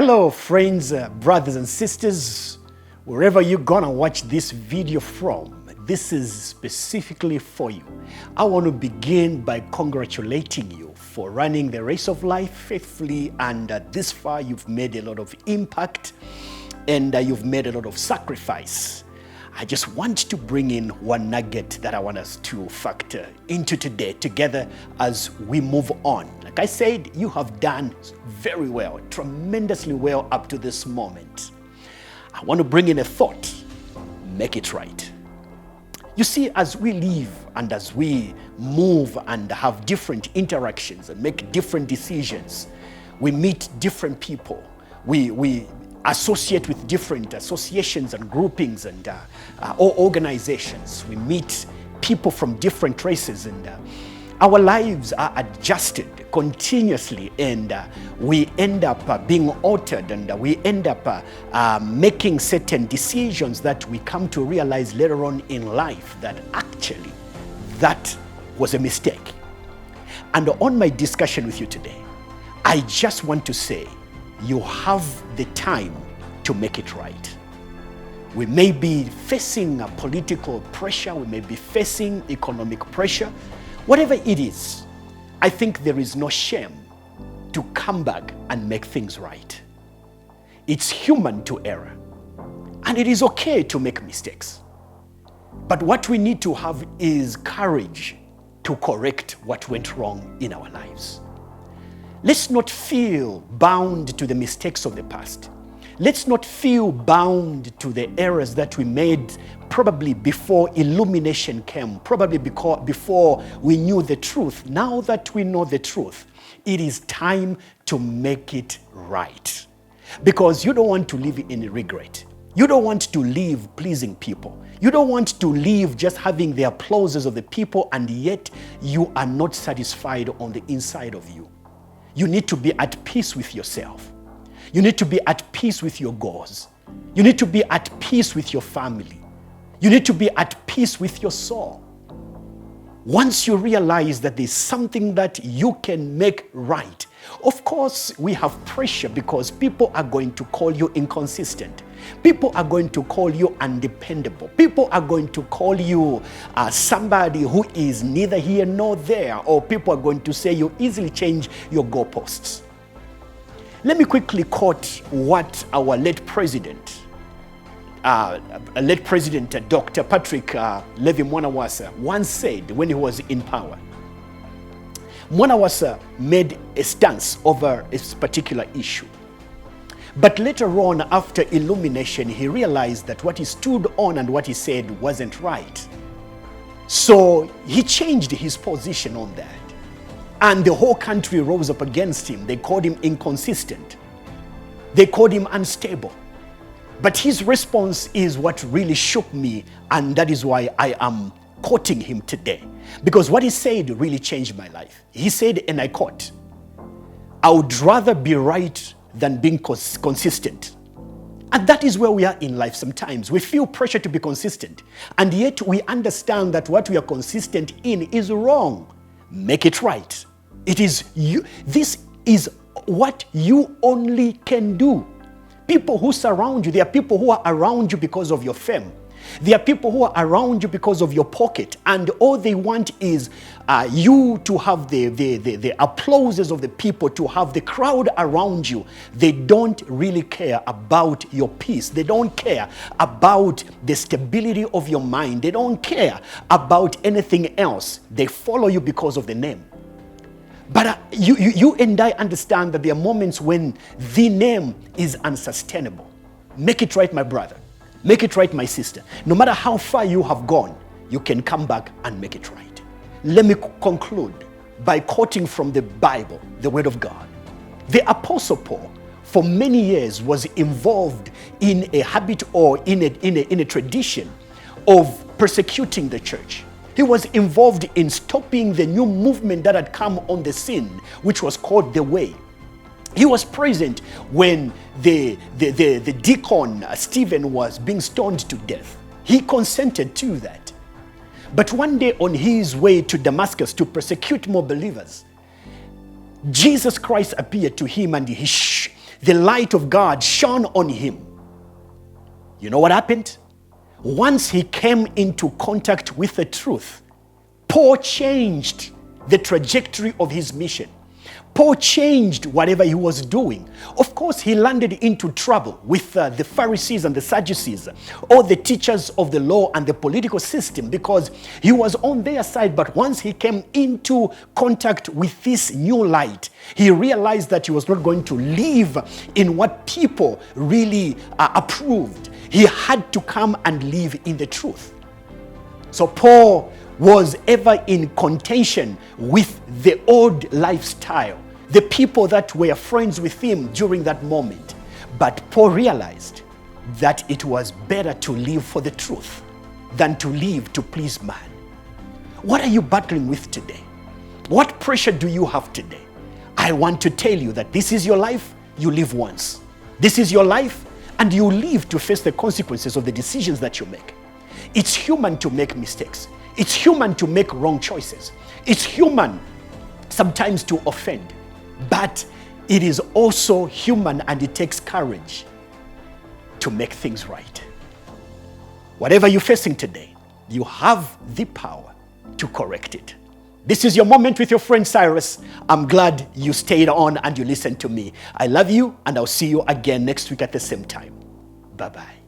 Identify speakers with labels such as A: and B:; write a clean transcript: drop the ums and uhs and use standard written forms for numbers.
A: Hello friends, brothers and sisters, wherever you're gonna watch this video from, this is specifically for you. I want to begin by congratulating you for running the race of life faithfully, and this far you've made a lot of impact and you've made a lot of sacrifice. I just want to bring in one nugget that I want us to factor into today together as we move on. Like I said, you have done very well, tremendously well up to this moment. I want to bring in a thought: make it right. You see, as we live and as we move and have different interactions and make different decisions, we meet different people. We associate with different associations and groupings and or organizations. We meet people from different races, and our lives are adjusted continuously, and we end up being altered, and we end up making certain decisions that we come to realize later on in life that actually that was a mistake. And on my discussion with you today, I just want to say, you have the time to make it right. We may be facing a political pressure, we may be facing economic pressure. Whatever it is, I think there is no shame to come back and make things right. It's human to err, and it is okay to make mistakes. But what we need to have is courage to correct what went wrong in our lives. Let's not feel bound to the mistakes of the past. Let's not feel bound to the errors that we made probably before illumination came, probably before we knew the truth. Now that we know the truth, it is time to make it right. Because you don't want to live in regret. You don't want to live pleasing people. You don't want to live just having the applauses of the people, and yet you are not satisfied on the inside of you. You need to be at peace with yourself. You need to be at peace with your goals. You need to be at peace with your family. You need to be at peace with your soul. Once you realize that there's something that you can make right, of course, we have pressure because people are going to call you inconsistent. People are going to call you undependable. People are going to call you somebody who is neither here nor there, or people are going to say you easily change your goalposts. Let me quickly quote what our late president, Dr. Patrick Levi Mwanawasa once said when he was in power. Mwanawasa made a stance over a particular issue. But later on, after illumination, he realized that what he stood on and what he said wasn't right. So he changed his position on that. And the whole country rose up against him. They called him inconsistent. They called him unstable. But his response is what really shook me, and that is why I am quoting him today. Because what he said really changed my life. He said, and I quote, "I would rather be right than being consistent." And that is where we are in life sometimes. We feel pressure to be consistent, and yet we understand that what we are consistent in is wrong. Make it right. It is you. This is what you only can do. People who surround you, there are people who are around you because of your fame. There are people who are around you because of your pocket, and all they want is you to have the applauses of the people, to have the crowd around you. They don't really care about your peace. They don't care about the stability of your mind. They don't care about anything else. They follow you because of the name. But you and I understand that there are moments when the name is unsustainable. Make it right, my brother. Make it right, my sister. No matter how far you have gone, you can come back and make it right. Let me conclude by quoting from the Bible, the Word of God. The Apostle Paul, for many years, was involved in a habit or in a tradition of persecuting the church. He was involved in stopping the new movement that had come on the scene, which was called the Way. He was present when the deacon Stephen was being stoned to death. He consented to that. But one day on his way to Damascus to persecute more believers, Jesus Christ appeared to him, and he the light of God shone on him. You know what happened? Once he came into contact with the truth, Paul changed the trajectory of his mission. Paul changed whatever he was doing. Of course, he landed into trouble with the Pharisees and the Sadducees, all the teachers of the law and the political system, because he was on their side. But once he came into contact with this new light, he realized that he was not going to live in what people really approved. He had to come and live in the truth. So Paul was ever in contention with the old lifestyle, the people that were friends with him during that moment. But Paul realized that it was better to live for the truth than to live to please man. What are you battling with today? What pressure do you have today? I want to tell you that this is your life, you live once. This is your life, and you live to face the consequences of the decisions that you make. It's human to make mistakes. It's human to make wrong choices. It's human sometimes to offend. But it is also human, and it takes courage to make things right. Whatever you're facing today, you have the power to correct it. This is your moment with your friend Cyrus. I'm glad you stayed on and you listened to me. I love you, and I'll see you again next week at the same time. Bye-bye.